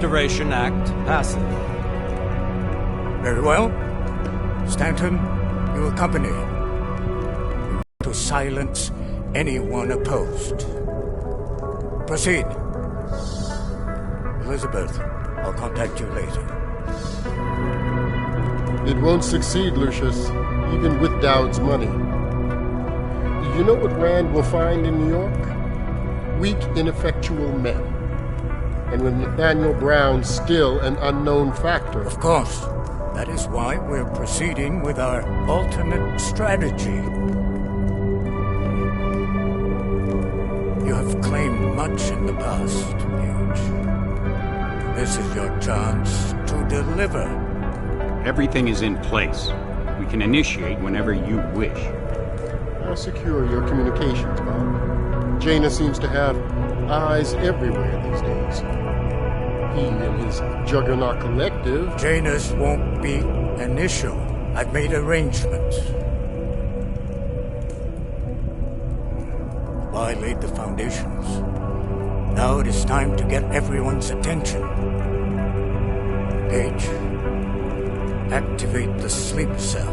Short-duration act, passive. Very well. Stanton, you accompany. To silence anyone opposed. Proceed. Elizabeth, I'll contact you later. It won't succeed, Lucius, even with Dowd's money. You know what Rand will find in New York? Weak, ineffectual men. And with Nathaniel Brown still an unknown factor. Of course. That is why we're proceeding with our alternate strategy. You have claimed much in the past, Huge. This is your chance to deliver. Everything is in place. We can initiate whenever you wish. How secure your communications, Bob? Jaina seems to have eyes everywhere these days. He and his Juggernaut Collective... Janus won't be an issue. I've made arrangements. I laid the foundations. Now it is time to get everyone's attention. Page, activate the sleep cell.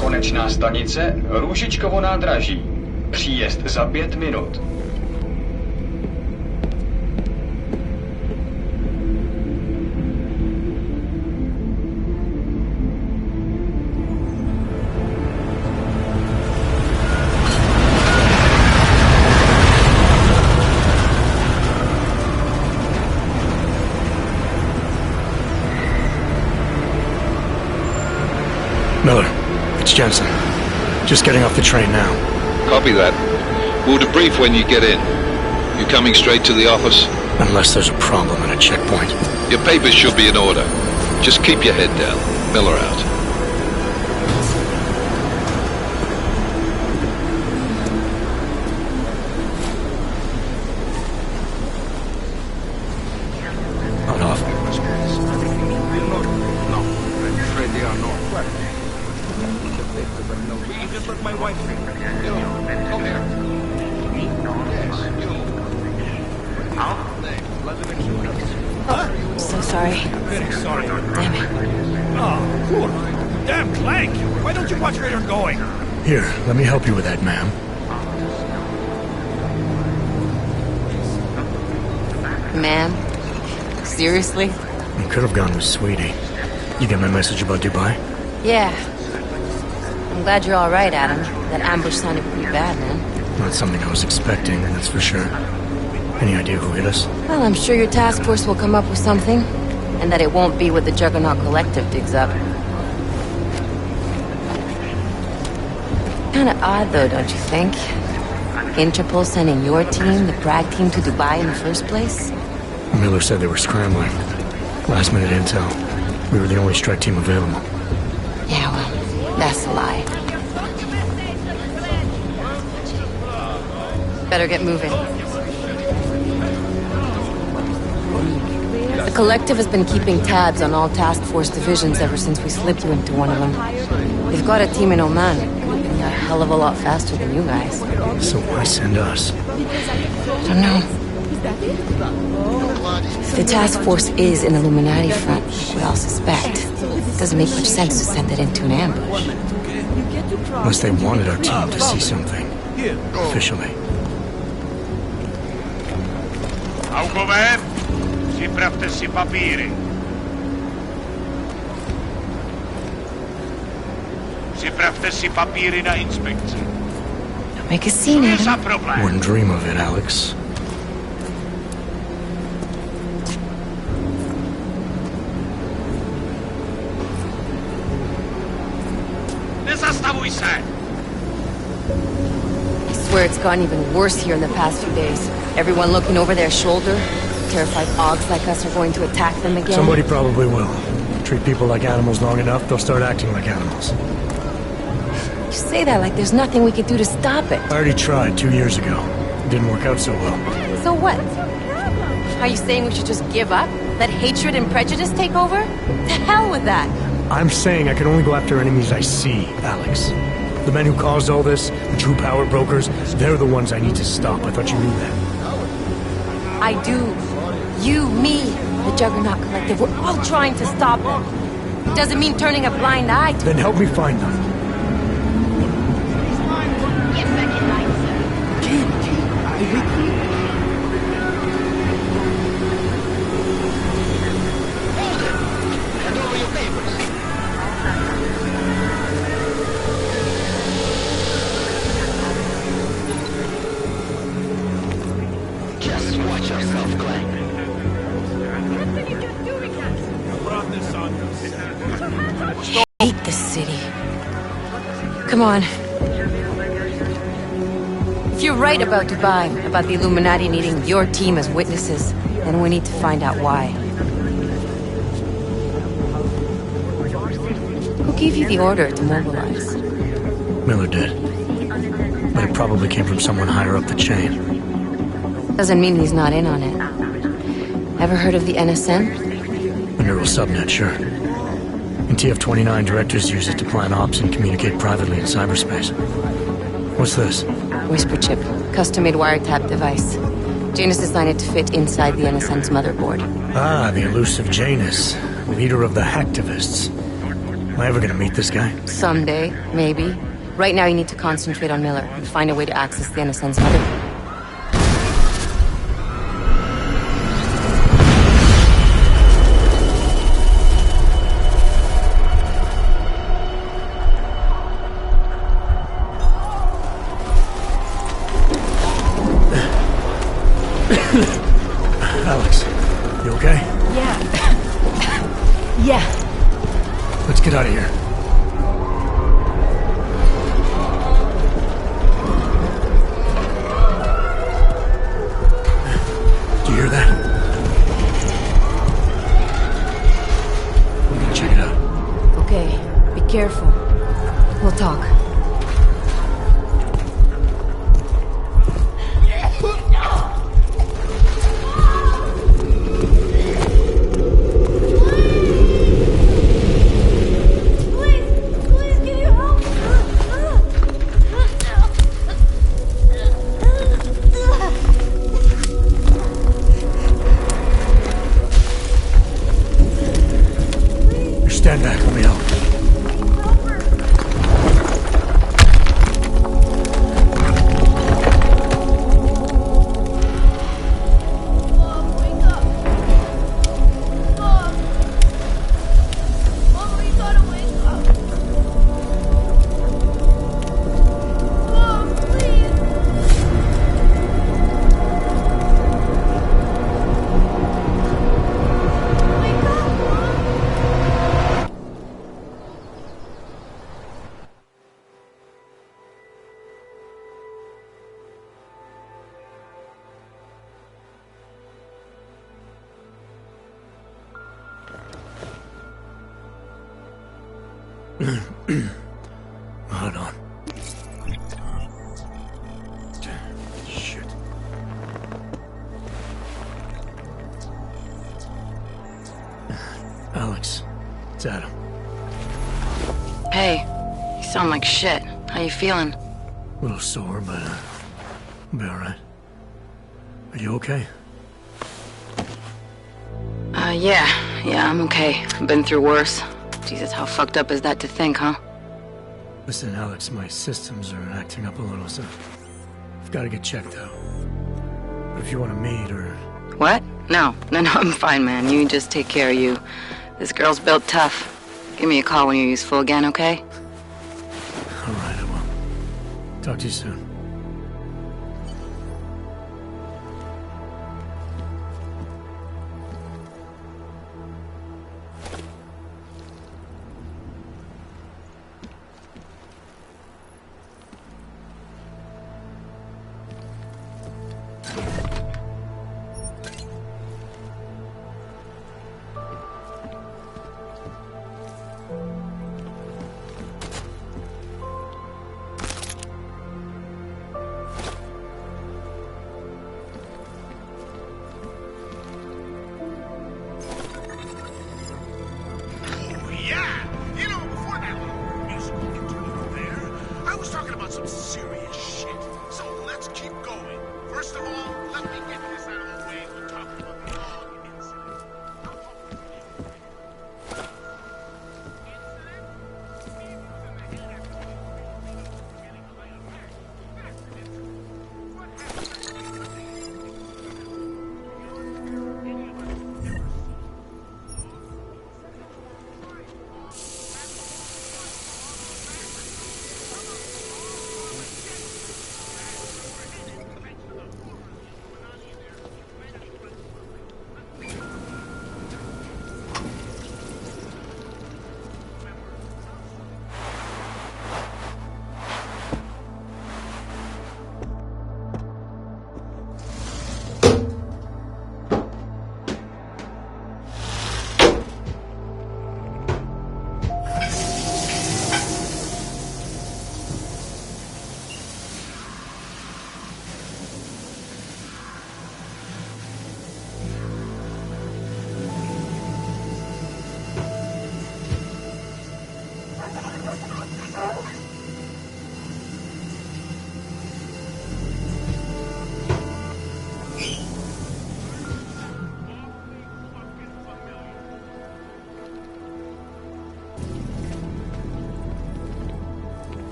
Konečná stanice Růžičkovo nádraží. Příjezd za 5 minut. Miller, it's Jensen. Just getting off the train now. Copy that. We'll debrief when you get in. You coming straight to the office? Unless there's a problem at a checkpoint. Your papers should be in order. Just keep your head down. Miller out. Not off. No, I'm afraid they are not. Just let my wife in. Come here. So sorry. Very sorry. Damn it. Oh, cool. Damn Clank! Why don't you watch where you're going? Here, let me help you with that, ma'am. Ma'am? Seriously? You could have gone with Sweetie. You get my message about Dubai? Yeah. I'm glad you're alright, Adam. That ambush sounded pretty bad, man. Not something I was expecting, that's for sure. Any idea who hit us? Well, I'm sure your task force will come up with something. And that it won't be what the Juggernaut Collective digs up. Kinda odd, though, don't you think? Interpol sending your team, the Prague team, to Dubai in the first place? Miller said they were scrambling. Last minute intel. We were the only strike team available. Yeah, well, that's a lie. Better get moving. The Collective has been keeping tabs on all task force divisions ever since we slipped you into one of them. They've got a team in Oman. They're a hell of a lot faster than you guys. So why send us? I don't know. If the task force is an Illuminati front, we all suspect, it doesn't make much sense to send it into an ambush. Unless they wanted our team to see something. Officially. Augové, připravte si papíry. Připravte si papíry na inspekci. Don't make a scene, Za Adam. problém. Wouldn't dream of it, Alex. Nezastavuj se! I swear it's gotten even worse here in the past few days. Everyone looking over their shoulder. Terrified Augs like us are going to attack them again. Somebody probably will. Treat people like animals long enough, they'll start acting like animals. You say that like there's nothing we could do to stop it. I already tried 2 years ago. It didn't work out so well. So what? Are you saying we should just give up? Let hatred and prejudice take over? To hell with that! I'm saying I can only go after enemies I see, Alex. The men who caused all this, the true power brokers, they're the ones I need to stop. I thought you knew that. I do. You, me, the Juggernaut Collective, we're all trying to stop them. Doesn't mean turning a blind eye to... Then help me find them. Hate this city. Come on. If you're right about Dubai, about the Illuminati needing your team as witnesses, then we need to find out why. Who gave you the order to mobilize? Miller did. But it probably came from someone higher up the chain. Doesn't mean he's not in on it. Ever heard of the NSN? The neural subnet, sure. In TF-29, directors use it to plan ops and communicate privately in cyberspace. What's this? Whisper chip. Custom-made wiretap device. Janus designed it to fit inside the NSN's motherboard. Ah, the elusive Janus. Leader of the hacktivists. Am I ever gonna meet this guy? Someday, maybe. Right now you need to concentrate on Miller and find a way to access the NSN's motherboard. Alex, you okay? Yeah. Yeah. Let's get out of here. Do you hear that? We're gonna check it out. Okay, be careful. We'll talk. Stand back, let me help. Hold on. Shit. Alex, it's Adam. Hey, you sound like shit. How you feeling? A little sore, but I'll be alright. Are you okay? Yeah, I'm okay. I've been through worse. Jesus, how fucked up is that to think, huh? Listen, Alex, my systems are acting up a little, so I've got to get checked out. But if you want to meet or... What? No, I'm fine, man. You just take care of you. This girl's built tough. Give me a call when you're useful again, okay? Alright, I will. Talk to you soon.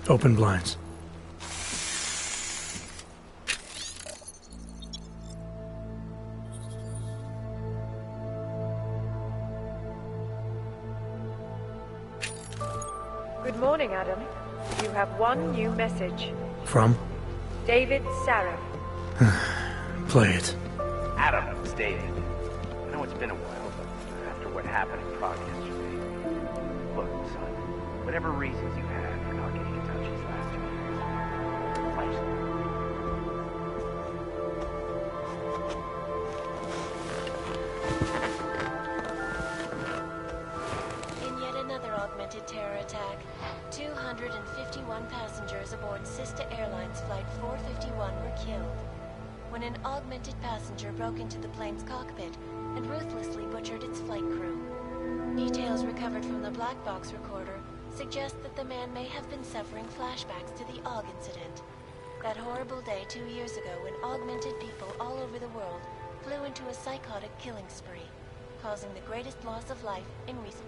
Open blinds. Good morning, Adam. You have one new message. From? David Sarah. Play it. Adam, it's David. I know it's been a while, but after what happened in Prague yesterday... Look, son, whatever reasons you had for not getting in touch these last 2 years, life's In yet another augmented terror attack, 251 passengers aboard Sister Airlines Flight 451 were killed when an augmented passenger broke into the plane's cockpit and ruthlessly butchered its flight crew. Details recovered from the black box recorder suggest that the man may have been suffering flashbacks to the AUG incident. That horrible day 2 years ago when augmented people all over the world flew into a psychotic killing spree, causing the greatest loss of life in recent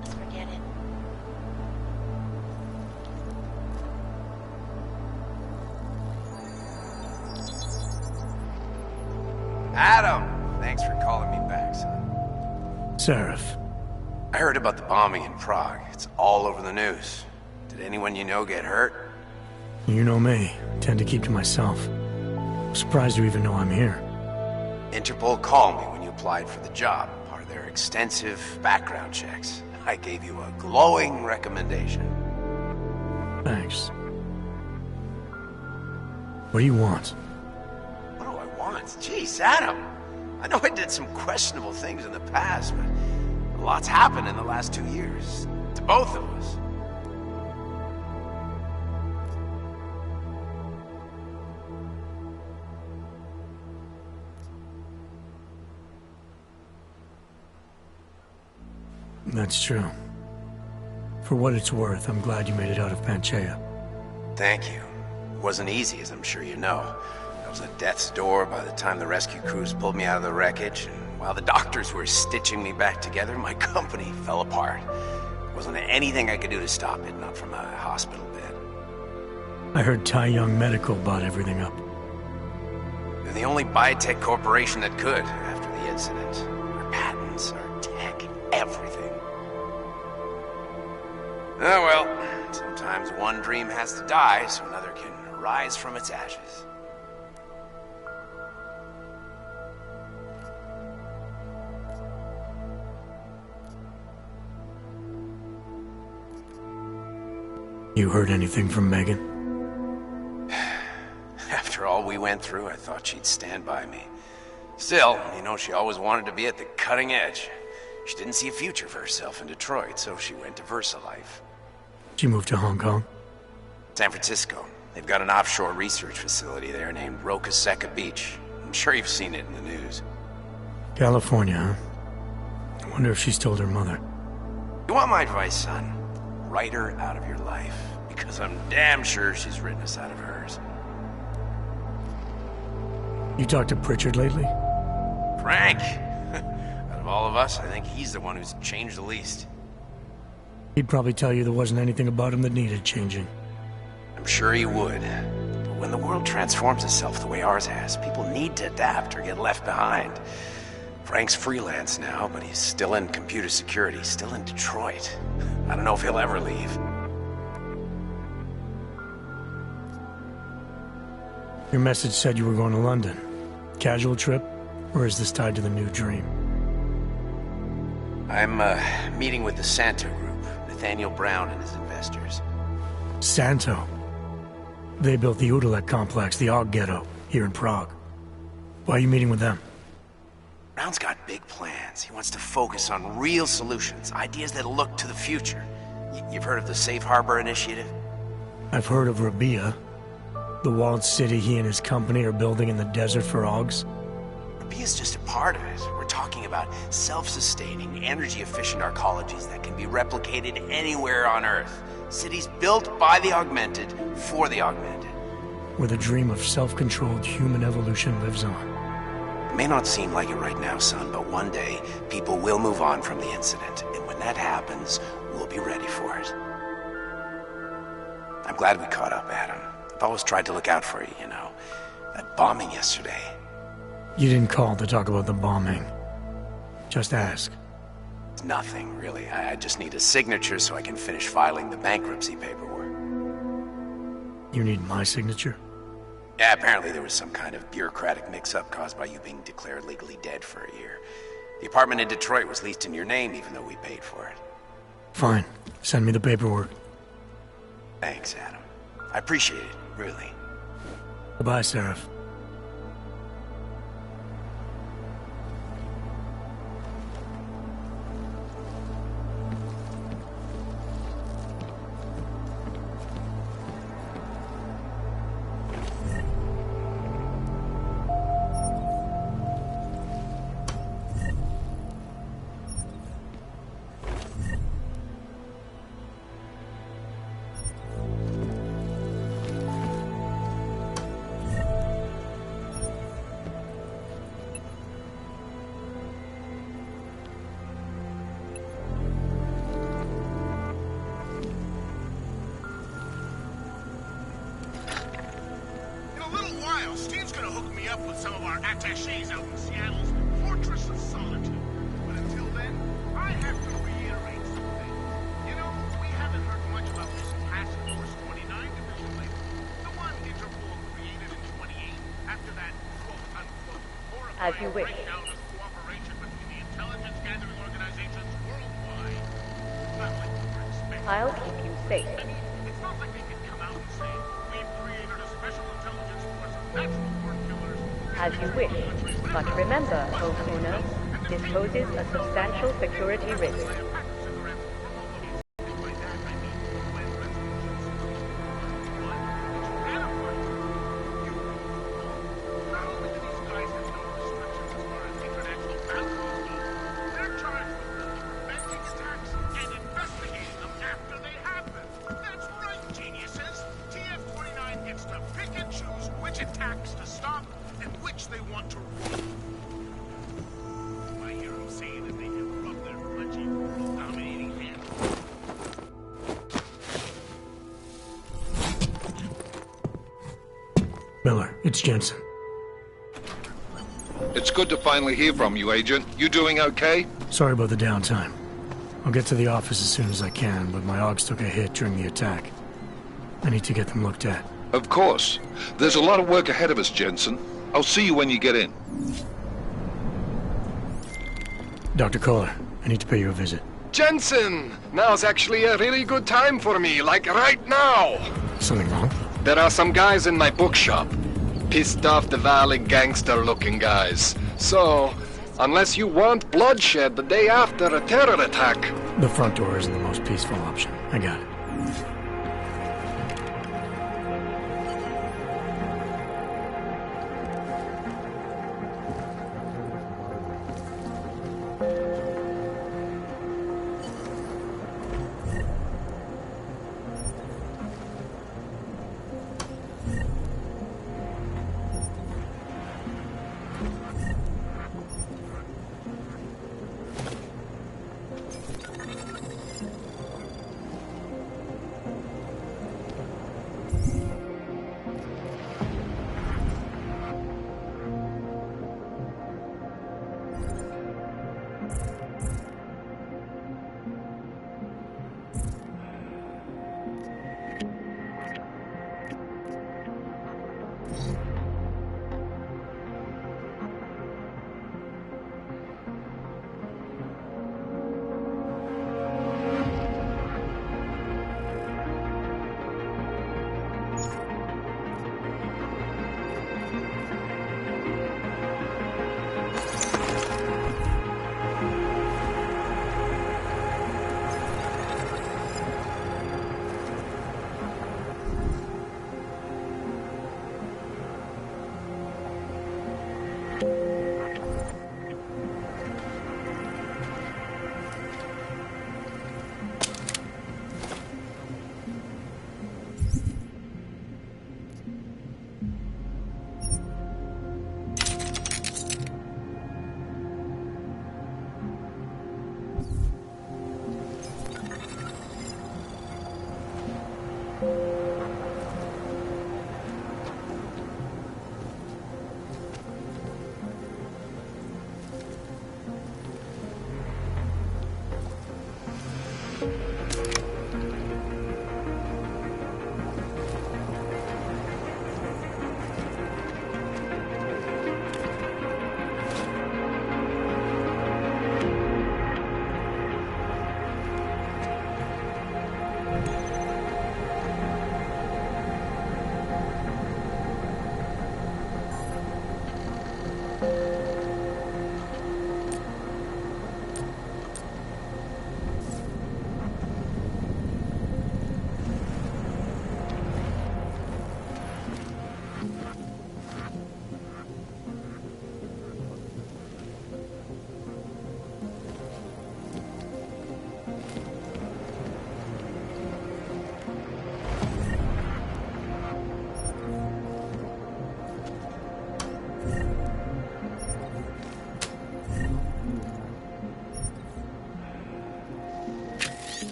Let's forget it. Adam! Thanks for calling me back, son. Seraph. I heard about the bombing in Prague. It's all over the news. Did anyone you know get hurt? You know me. Tend to keep to myself. I'm surprised you even know I'm here. Interpol called me when you applied for the job, part of their extensive background checks. I gave you a glowing recommendation. Thanks. What do you want? What do I want? Jeez, Adam! I know I did some questionable things in the past, but a lot's happened in the last 2 years. To both of us. That's true. For what it's worth, I'm glad you made it out of Panchaea. Thank you. It wasn't easy, as I'm sure you know. I was at death's door by the time the rescue crews pulled me out of the wreckage, and while the doctors were stitching me back together, my company fell apart. There wasn't anything I could do to stop it, not from a hospital bed. I heard Tai Young Medical bought everything up. They're the only biotech corporation that could, after the incident. Our patents, our tech, everything. Oh well, sometimes one dream has to die so another can rise from its ashes. You heard anything from Megan? After all we went through, I thought she'd stand by me. Still, you know, she always wanted to be at the cutting edge. She didn't see a future for herself in Detroit, so she went to VersaLife. She moved to Hong Kong? San Francisco. They've got an offshore research facility there named Roca Seca Beach. I'm sure you've seen it in the news. California, huh? I wonder if she's told her mother. You want my advice, son? Write her out of your life. Because I'm damn sure she's written us out of hers. You talked to Pritchard lately? Frank! Out of all of us, I think he's the one who's changed the least. He'd probably tell you there wasn't anything about him that needed changing. I'm sure he would. But when the world transforms itself the way ours has, people need to adapt or get left behind. Frank's freelance now, but he's still in computer security, still in Detroit. I don't know if he'll ever leave. Your message said you were going to London. Casual trip? Or is this tied to the new dream? I'm, meeting with the Santo Group. Nathaniel Brown and his investors. Santo? They built the Udalek complex, the AUG ghetto, here in Prague. Why are you meeting with them? Brown's got big plans. He wants to focus on real solutions, ideas that look to the future. You've heard of the Safe Harbor Initiative? I've heard of Rabia, the walled city he and his company are building in the desert for AUGs. Rabia's just a part of it. We're talking about self-sustaining, energy-efficient arcologies that can be replicated anywhere on Earth. Cities built by the augmented, for the augmented. Where the dream of self-controlled human evolution lives on. It may not seem like it right now, son, but one day, people will move on from the incident. And when that happens, we'll be ready for it. I'm glad we caught up, Adam. I've always tried to look out for you, you know. That bombing yesterday. You didn't call to talk about the bombing. Just ask. It's nothing, really. I just need a signature so I can finish filing the bankruptcy paperwork. You need my signature? Yeah, apparently there was some kind of bureaucratic mix-up caused by you being declared legally dead for a year. The apartment in Detroit was leased in your name, even though we paid for it. Fine. Send me the paperwork. Thanks, Adam. I appreciate it, really. Goodbye, Seraph. Steve's gonna hook me up with some of our attachés out in Seattle's Fortress of Solitude. But until then, I have to reiterate something. You know, we haven't heard much about this Task Force 29 division lately. The one Interpol created in 28 after that quote-unquote As you wish. breakdown of cooperation between the intelligence gathering organizations worldwide. Not like you were expecting. I'll keep you safe. I mean, it's not like they could come out and say, we've created a special intelligence force of natural born killers. As you wish. But remember, Okuna, this poses a substantial security risk. Miller, it's Jensen. It's good to finally hear from you, Agent. You doing okay? Sorry about the downtime. I'll get to the office as soon as I can, but my Augs took a hit during the attack. I need to get them looked at. Of course. There's a lot of work ahead of us, Jensen. I'll see you when you get in. Dr. Kohler, I need to pay you a visit. Jensen! Now's actually a really good time for me, like right now! Something wrong? There are some guys in my bookshop. Pissed off the Valley gangster-looking guys. So, unless you want bloodshed the day after a terror attack... The front door isn't the most peaceful option. I got it.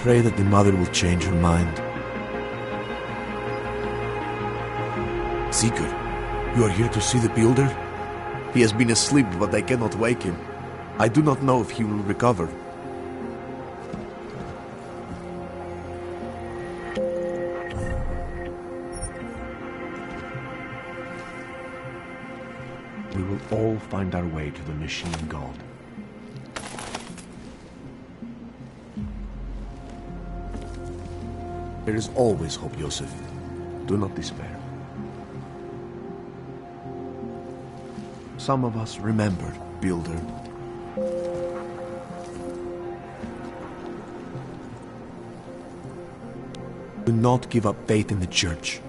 pray that the mother will change her mind. Seeker, you are here to see the builder? He has been asleep, but I cannot wake him. I do not know if he will recover. We will all find our way to the machine god. There is always hope, Joseph. Do not despair. Some of us remembered, Builder. Do not give up faith in the church.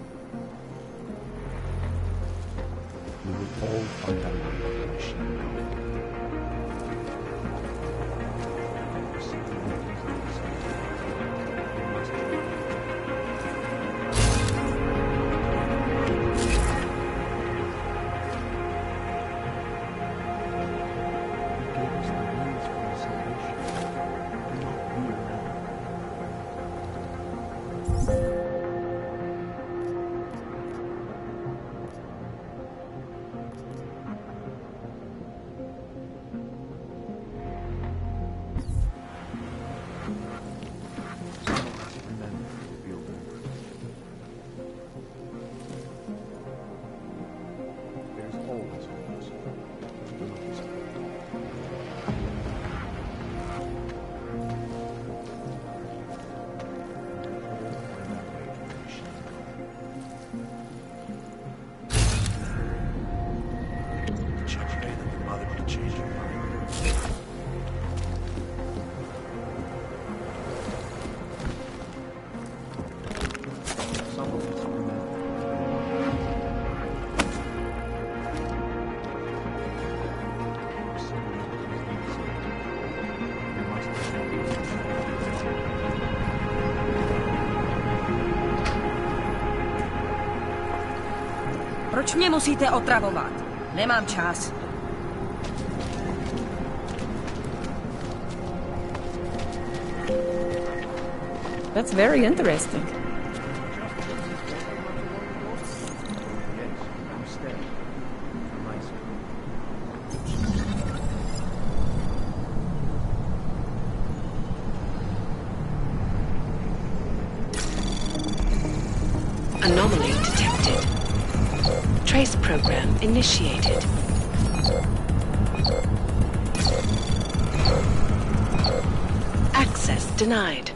We will all find our way to the machine god. Proč mě musíte otravovat? Nemám čas. That's very interesting. Anomaly detected. Trace program initiated. Access denied.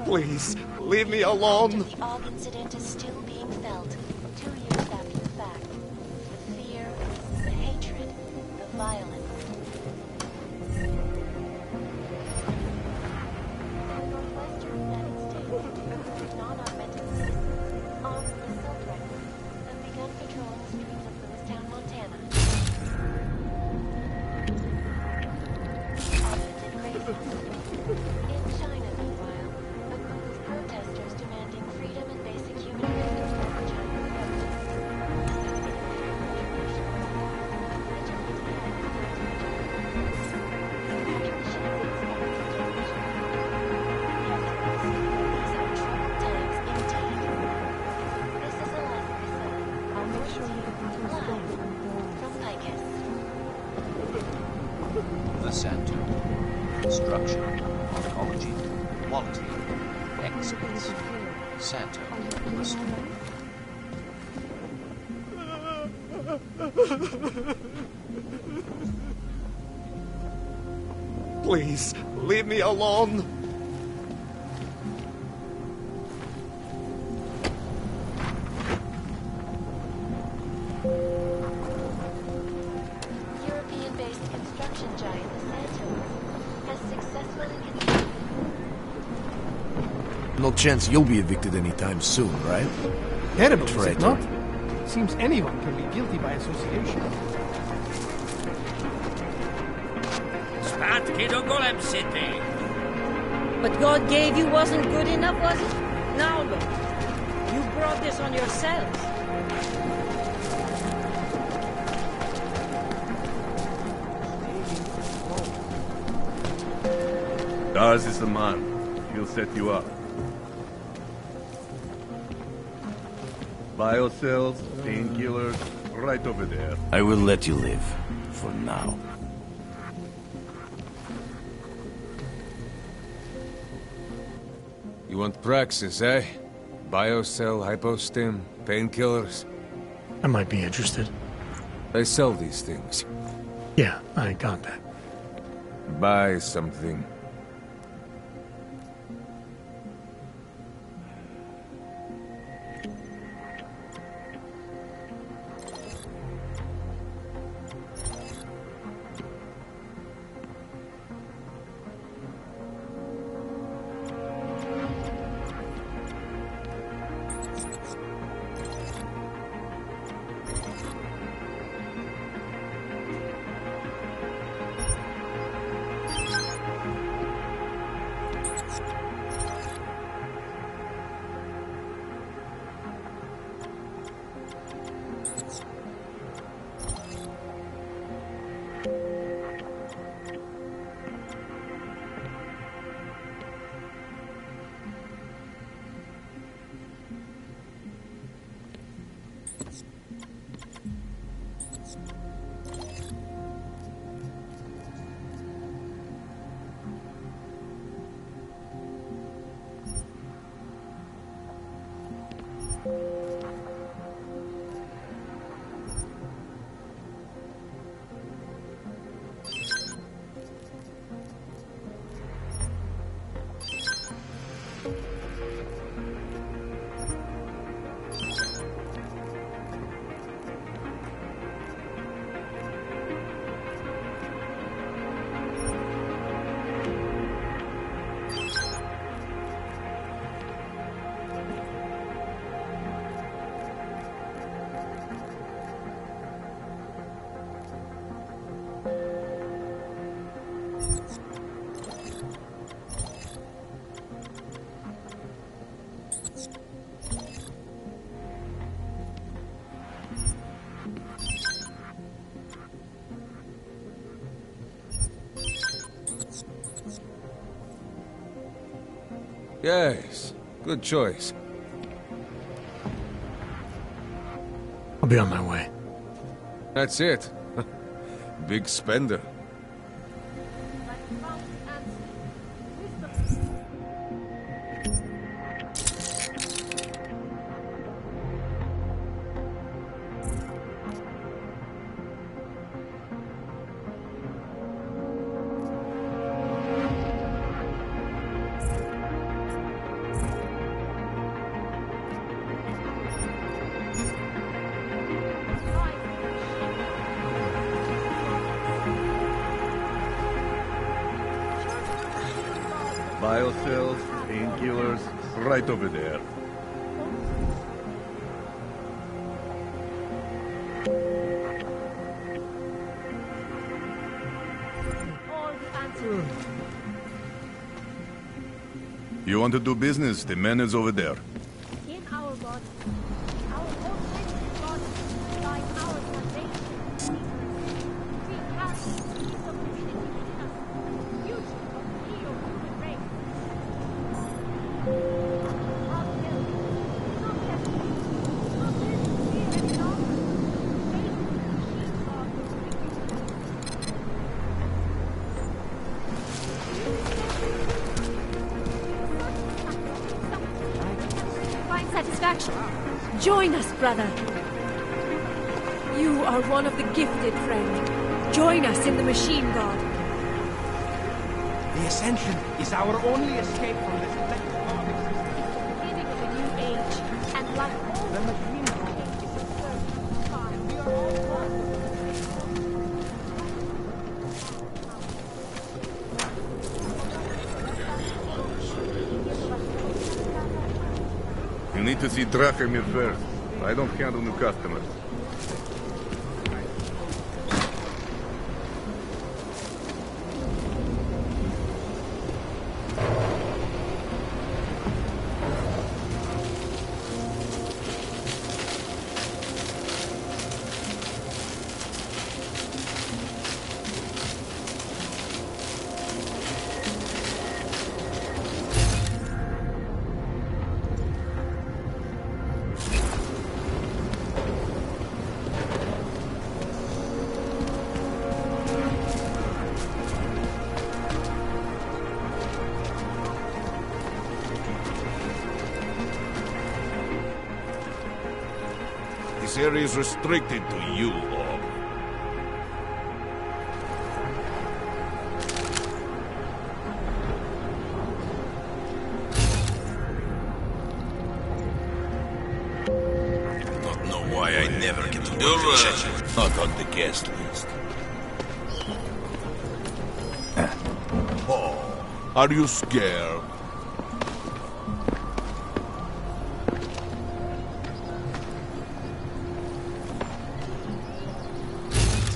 Please, leave me alone. The Og incident is still being felt 2 years after the fact. The fear, the hatred, the violence. In the northwestern United States, non-augmented citizens, armed with assault rifles, have begun patrolling the streets of Lewistown, Montana. Augmented racism. In China, meanwhile, a group of protesters demanding freedom and basic human rights from the Chinese government. The center. Structure, ecology, quality, excellence. Santa Crystal. Please, leave me alone. No chance you'll be evicted anytime soon, right? Terrible, is it Traitor. not? Seems anyone can be guilty by association. What God gave you wasn't good enough, was it? Now look, you brought this on yourselves. Dars is the man. He'll set you up. Biocells, painkillers, right over there. I will let you live. For now. You want praxis, eh? Biocell, hypostim, painkillers? I might be interested. They sell these things. Yeah, I got that. Buy something. Yes, good choice. I'll be on my way. That's it. Big spender. Biocells, painkillers, right over there. You want to do business? The man is over there. In our body, our augmented body, like our foundation, we carry the piece of divinity within us, the future of the human race. Our will is not destiny, not living here any longer. Faith in the machine God will bring Find satisfaction. Join us, brother. You are one of the gifted, friend. Join us in the machine god. The Ascension is our only escape from this electronic The beginning of a new age, and like all the machine god is a third time. We are all one. need to see Drachemir first. I don't handle new customers. This area is restricted to you, Og. Don't know why I never get to work. Not on the guest list. Oh, are you scared?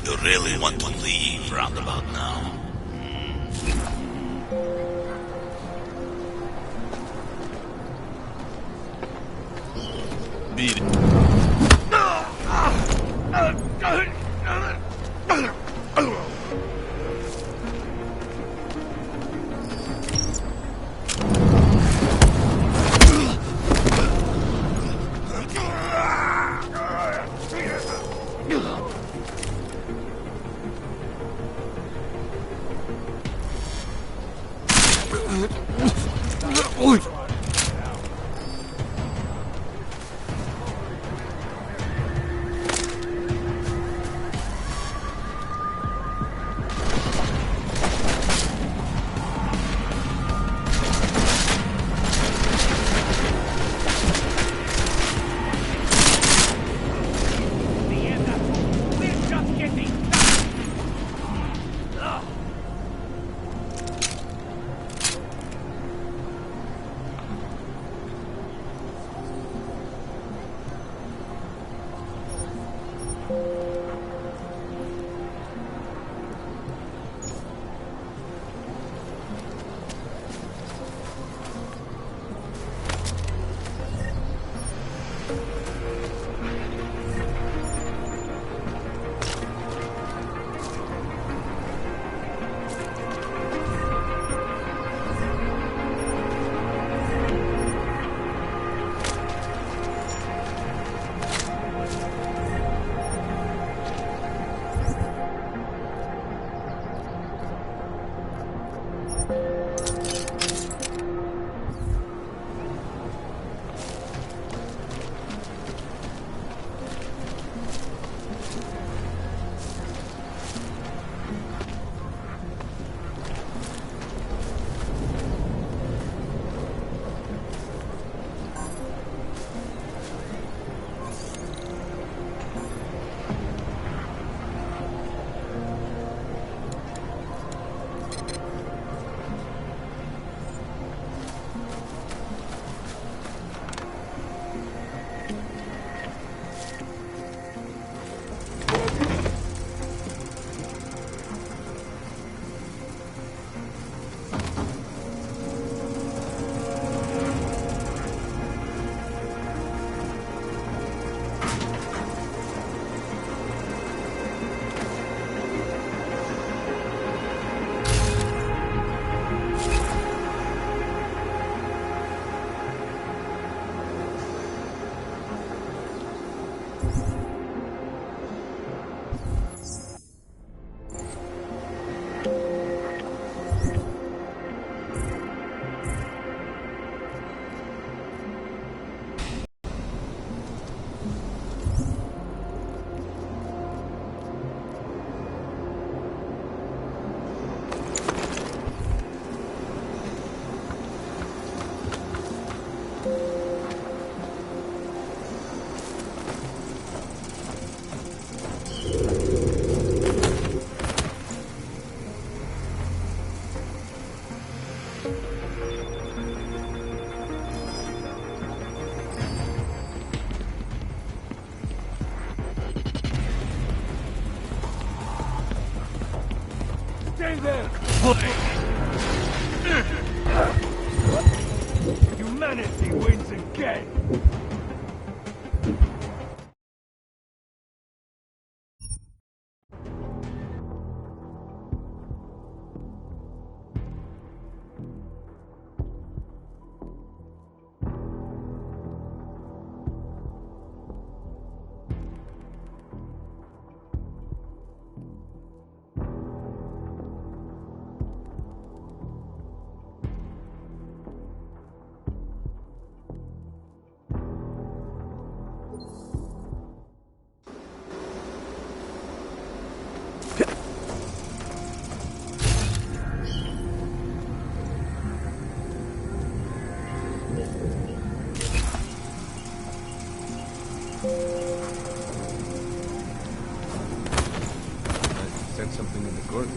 You really want to leave roundabout now? Beat it. play. Humanity wins again. Sense something in the courtyard.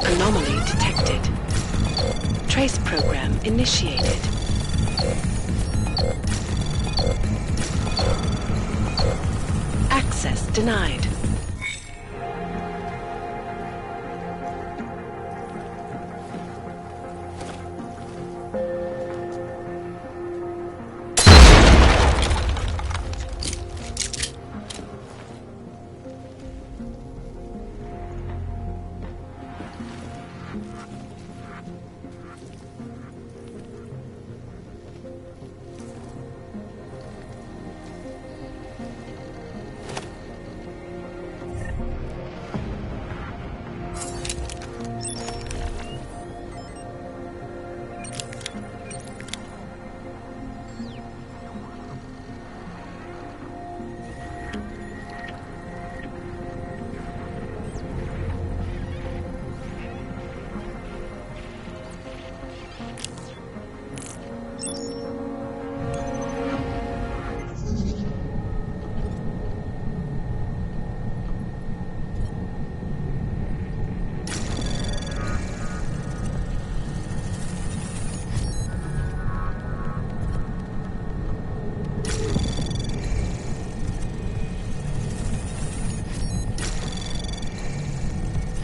Anomaly detected. Trace program initiated. Access denied.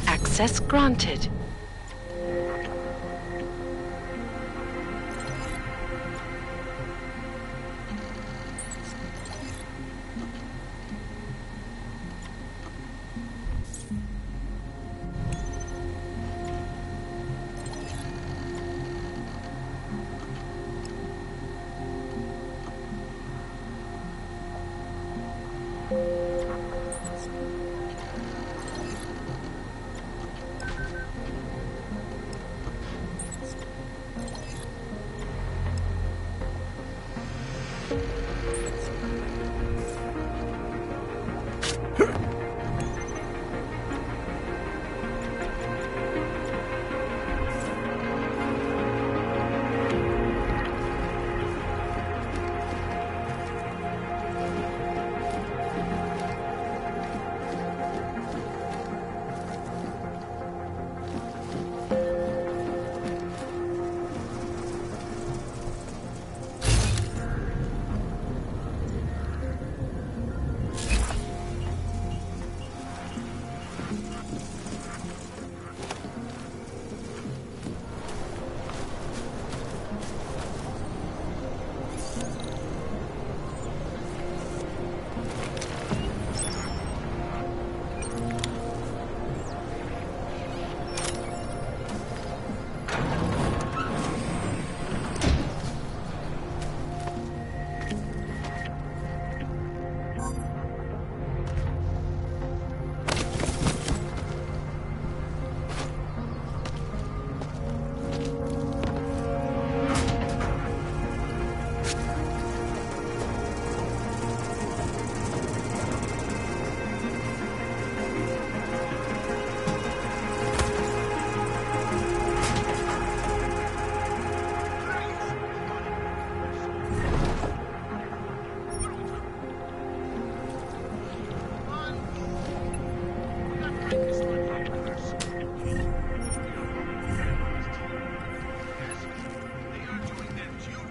Access granted.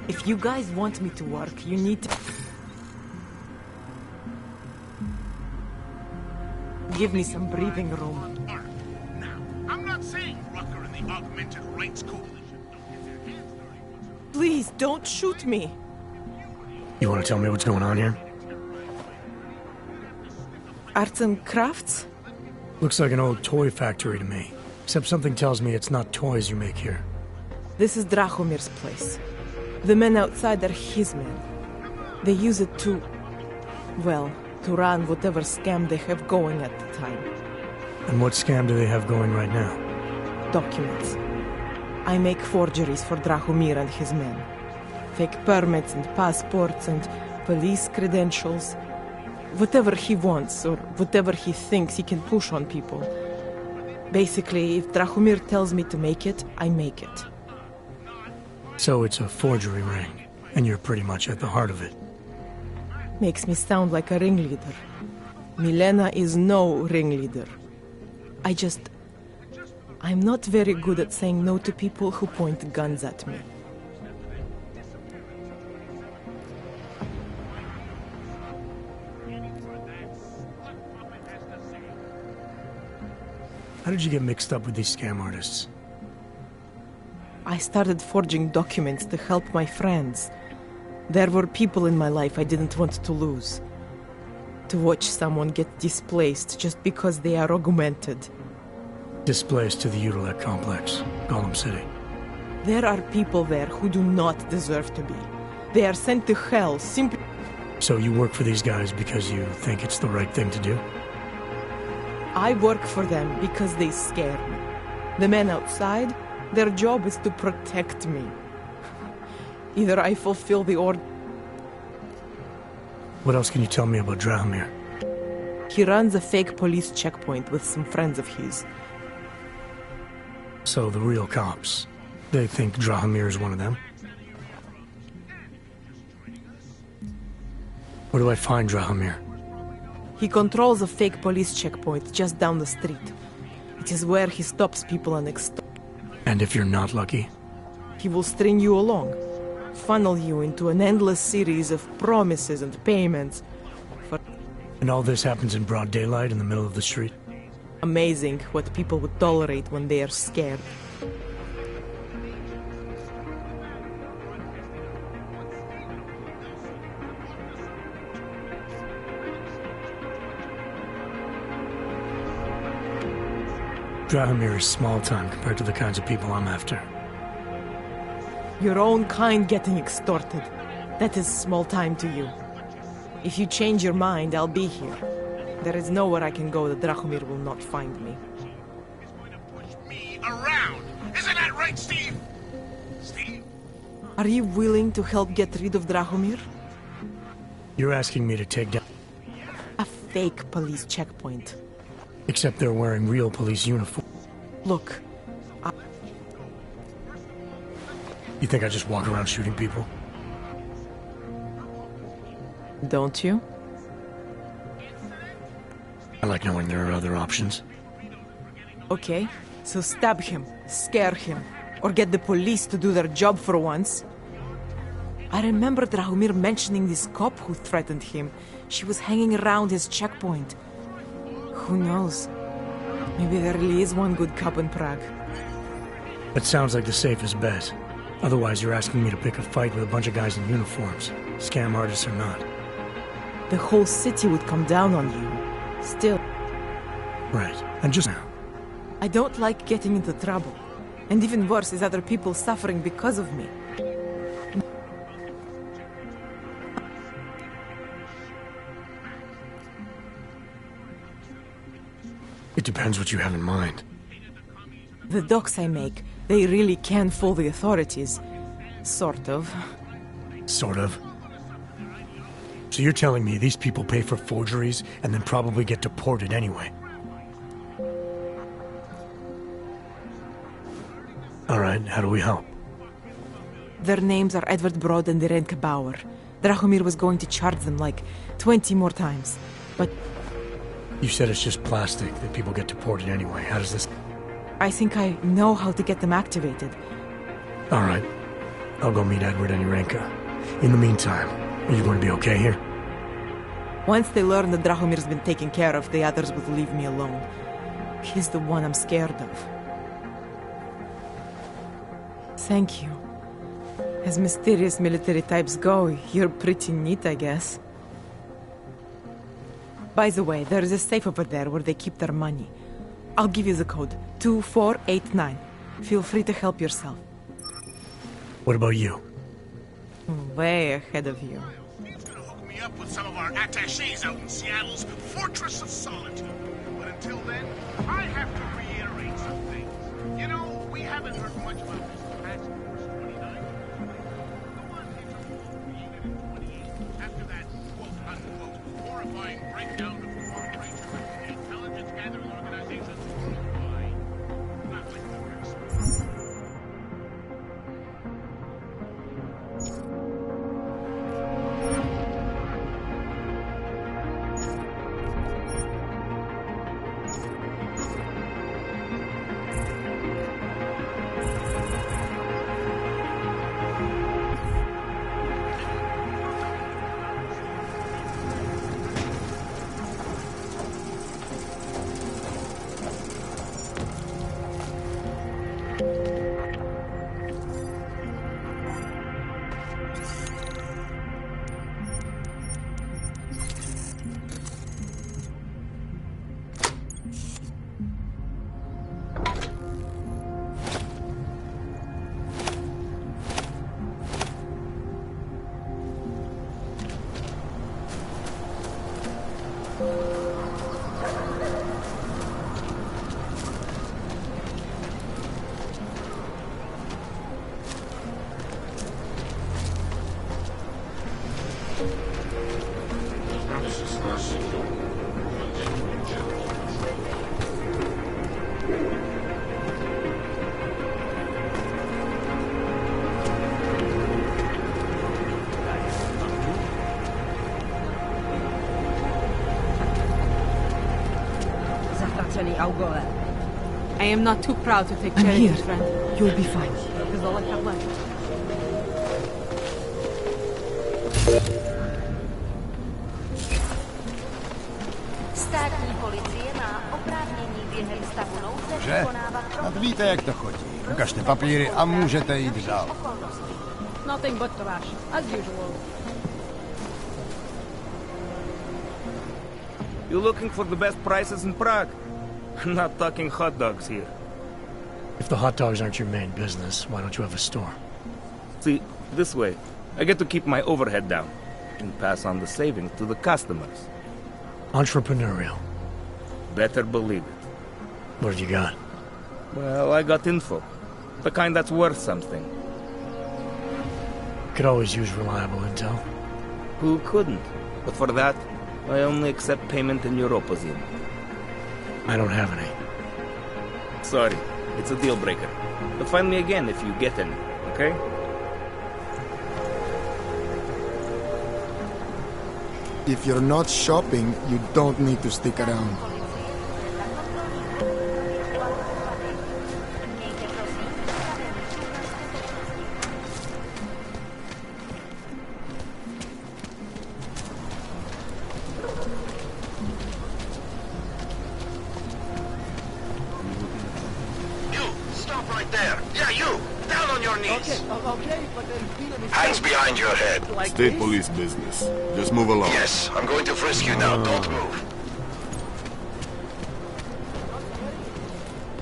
If you guys want me to work, you need to... give me some breathing room. I'm not saying Rucker and the Augmented Rights Coalition. Please, don't shoot me. You want to tell me what's going on here? Arts and crafts? Looks like an old toy factory to me. Except something tells me it's not toys you make here. This is Drahomir's place. The men outside are his men. They use it to... well, to run whatever scam they have going at the time. And what scam do they have going right now? Documents. I make forgeries for Drahomir and his men. Fake permits and passports and police credentials. Whatever he wants, or whatever he thinks he can push on people. Basically, if Drahomir tells me to make it, I make it. So it's a forgery ring, and you're pretty much at the heart of it. Makes me sound like a ringleader. Milena is no ringleader. I'm not very good at saying no to people who point guns at me. How did you get mixed up with these scam artists? I started forging documents to help my friends. There were people in my life I didn't want to lose. To watch someone get displaced just because they are augmented. Displaced to the Utilec complex, Gollum City. There are people there who do not deserve to be. They are sent to hell simply... So you work for these guys because you think it's the right thing to do? I work for them because they scare me. The men outside, their job is to protect me. Either I fulfill the order... What else can you tell me about Drahomir? He runs a fake police checkpoint with some friends of his. So the real cops, they think Drahomir is one of them? Where do I find Drahomir? He controls a fake police checkpoint just down the street. It is where he stops people and And if you're not lucky? He will string you along. Funnel you into an endless series of promises and payments. And all this happens in broad daylight in the middle of the street? Amazing what people would tolerate when they are scared. Drahomir is small time compared to the kinds of people I'm after. Your own kind getting extorted. That is small time to you. If you change your mind, I'll be here. There is nowhere I can go that Drahomir will not find me. Around! Isn't that right, Steve? Steve? Are you willing to help get rid of Drahomir? You're asking me to take down... A fake police checkpoint. Except they're wearing real police uniforms. Look, You think I just walk around shooting people? Don't you? I like knowing there are other options. Okay, so stab him, scare him, or get the police to do their job for once. I remember Drahomir mentioning this cop who threatened him. She was hanging around his checkpoint. Who knows? Maybe there really is one good cop in Prague. That sounds like the safest bet. Otherwise, you're asking me to pick a fight with a bunch of guys in uniforms, scam artists or not. The whole city would come down on you. Still. Right, and just now. I don't like getting into trouble. And even worse is other people suffering because of me. It depends what you have in mind. The docs I make, they really can fool the authorities. Sort of. Sort of. So you're telling me these people pay for forgeries and then probably get deported anyway? Alright, how do we help? Their names are Edward Brod and Irenka Bauer. Drahomir was going to charge them like 20 more times, but... You said it's just plastic, that people get deported anyway. How does this... I think I know how to get them activated. Alright. I'll go meet Edward and Irenka. In the meantime, are you going to be okay here? Once they learn that Drahomir's been taken care of, the others would leave me alone. He's the one I'm scared of. Thank you. As mysterious military types go, you're pretty neat, I guess. By the way, there is a safe over there where they keep their money. I'll give you the code. 2489. Feel free to help yourself. What about you? Way ahead of you. He's gonna hook me up with some of our attaches out in Seattle's Fortress of Solitude. But until then, I have to reiterate some things. You know, we haven't heard much about this Task Force 29. Go on, Unit 28. After that, quote-unquote, horrifying breakdown of cooperation with the intelligence gathering organizations worldwide. Not like we were expecting. I am not too proud to take I'm charity, here. friend. You'll be fine. Because all I have left. Státní policie má oprávnění během stavu nouze Že? Snad víte, jak to chodí. Ukažte papíry a můžete jít dál. Nothing but trash, as usual. You looking for the best prices in Prague? Not talking hot dogs here. If the hot dogs aren't your main business, why don't you have a store? See, this way, I get to keep my overhead down. and pass on the savings to the customers. Entrepreneurial. Better believe it. What have you got? Well, I got info. The kind that's worth something. Could always use reliable intel. Who couldn't? But for that, I only accept payment in Europozine. I don't have any. Sorry, it's a deal breaker. But find me again if you get any, okay? If you're not shopping, you don't need to stick around. Hands behind your head. State police business. Just move along. Yes, I'm going to frisk you now. Don't move.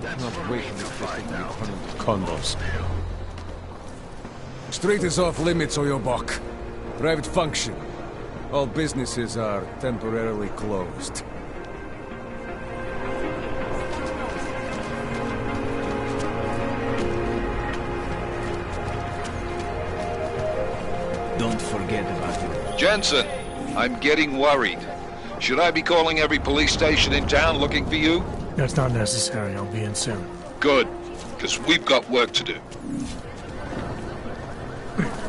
Not waiting to fight now. Condos. Street is off limits, Oyobok. Private function. All businesses are temporarily closed. Don't forget about it. Jensen, I'm getting worried. Should I be calling every police station in town looking for you? That's not necessary. I'll be in soon. Good, because we've got work to do.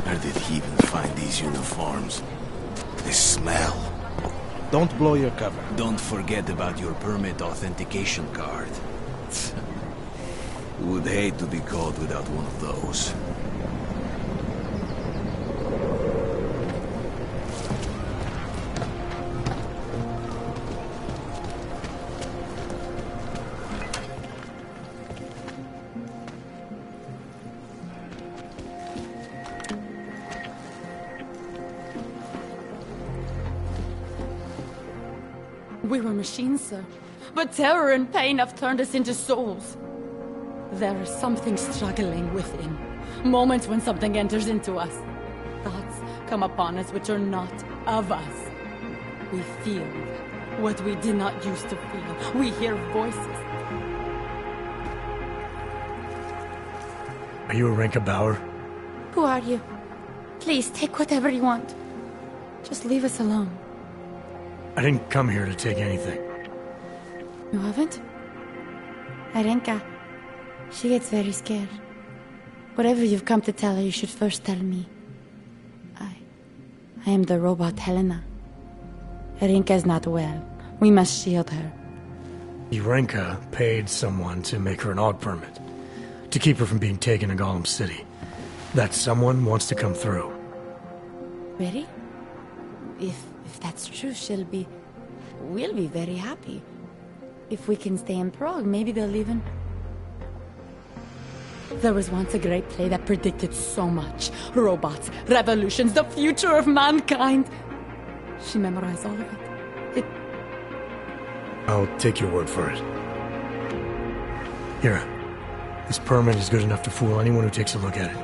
Where did he even find these uniforms? They smell. Don't blow your cover. Don't forget about your permit authentication card. Would hate to be caught without one of those. We were machines, sir. But terror and pain have turned us into souls. There is something struggling within. Moments when something enters into us. Thoughts come upon us which are not of us. We feel what we did not used to feel. We hear voices. Are you a Renka Bauer? Who are you? Please, take whatever you want. Just leave us alone. I didn't come here to take anything. You haven't? Arenka, she gets very scared. Whatever you've come to tell her, you should first tell me. I am the robot Helena. Arenka is not well. We must shield her. Renka paid someone to make her an AUG permit. To keep her from being taken to Gollum City. That someone wants to come through. Really? If that's true, we'll be very happy. If we can stay in Prague, maybe they'll even... There was once a great play that predicted so much. Robots, revolutions, the future of mankind. She memorized all of it. I'll take your word for it. Here. This permit is good enough to fool anyone who takes a look at it.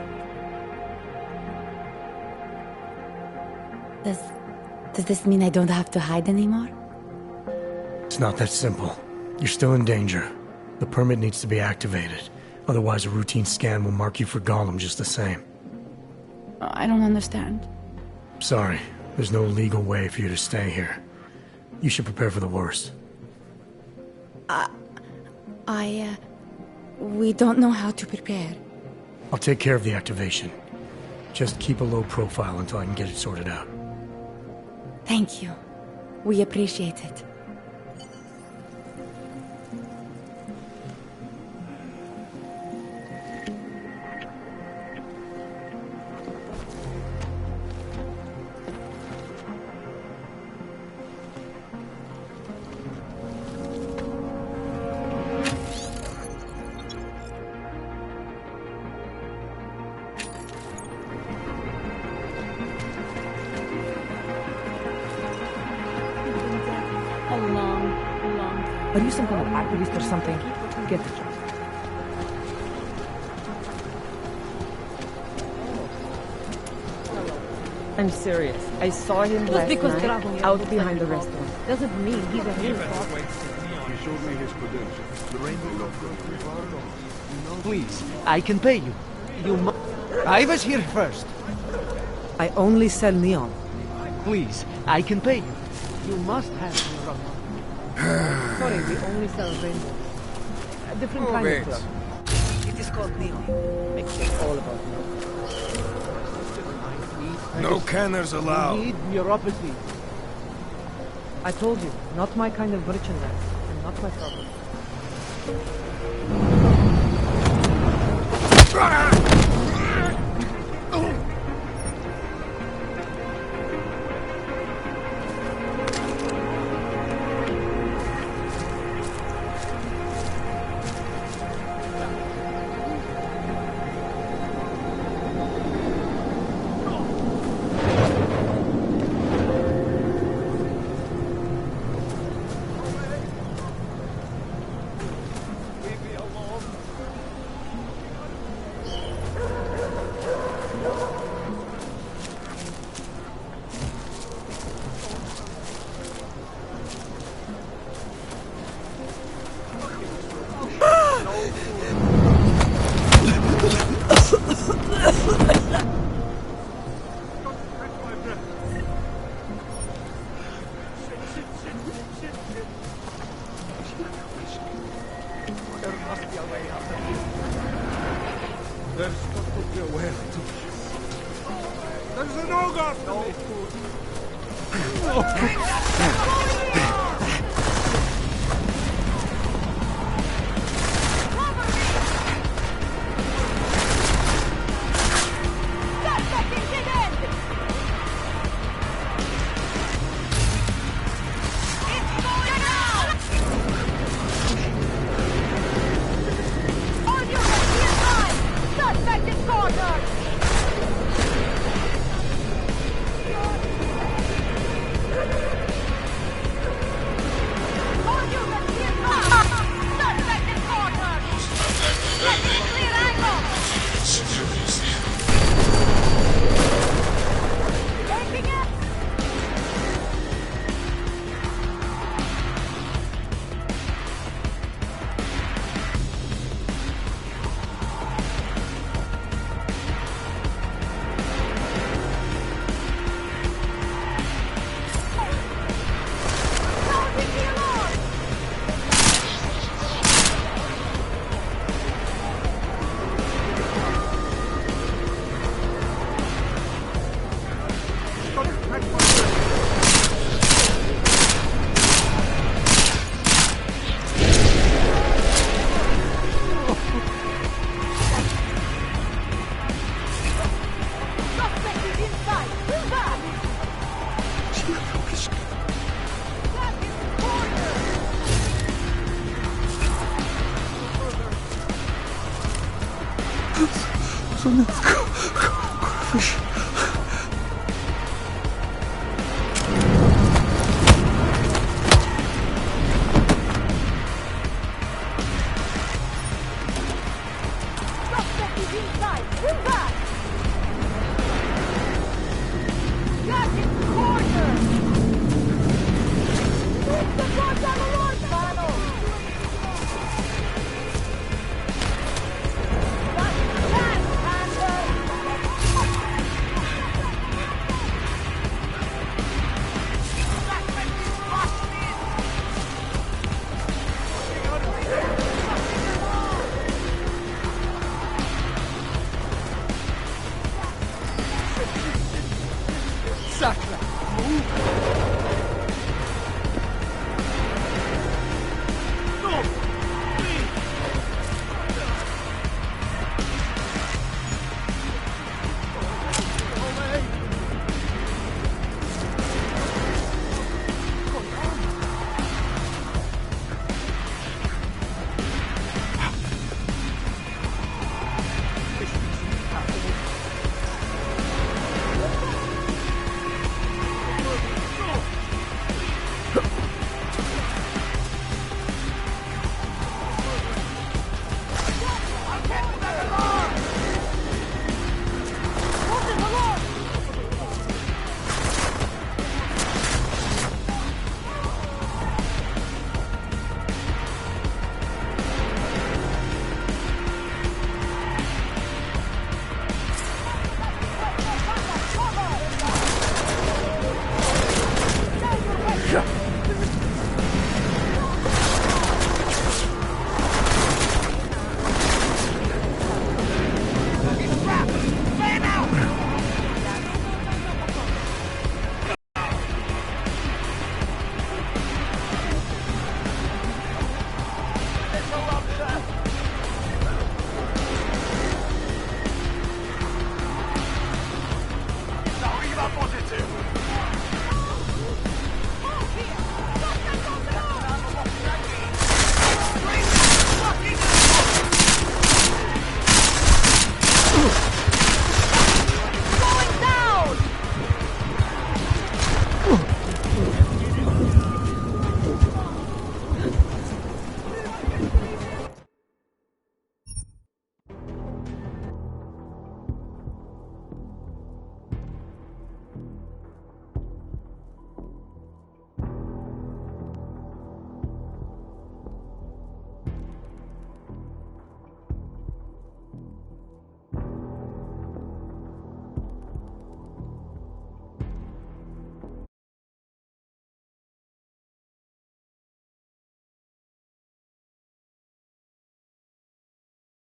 Does this mean I don't have to hide anymore? It's not that simple. You're still in danger. The permit needs to be activated. Otherwise, a routine scan will mark you for Gollum just the same. I don't understand. Sorry. There's no legal way for you to stay here. You should prepare for the worst. We don't know how to prepare. I'll take care of the activation. Just keep a low profile until I can get it sorted out. Thank you. We appreciate it. Are you some kind of activist or something? Get the job. I'm serious. I saw him Just last because night Drago out looks behind the like a restaurant. doesn't mean he's a real cop. He showed me his credentials. The rainbow logo. Please, I can pay you. You must. I was here first. I only sell neon. Please, I can pay you. You must have some. Sorry, we only sell rainbows. A different kind wait. of drug. It is called neon. Makes it all about milk. No canners allowed. You need neuropathy. I told you, not my kind of merchandise, and not my problem. There's got to be a way to... There's an ogre! So let's go. Fish.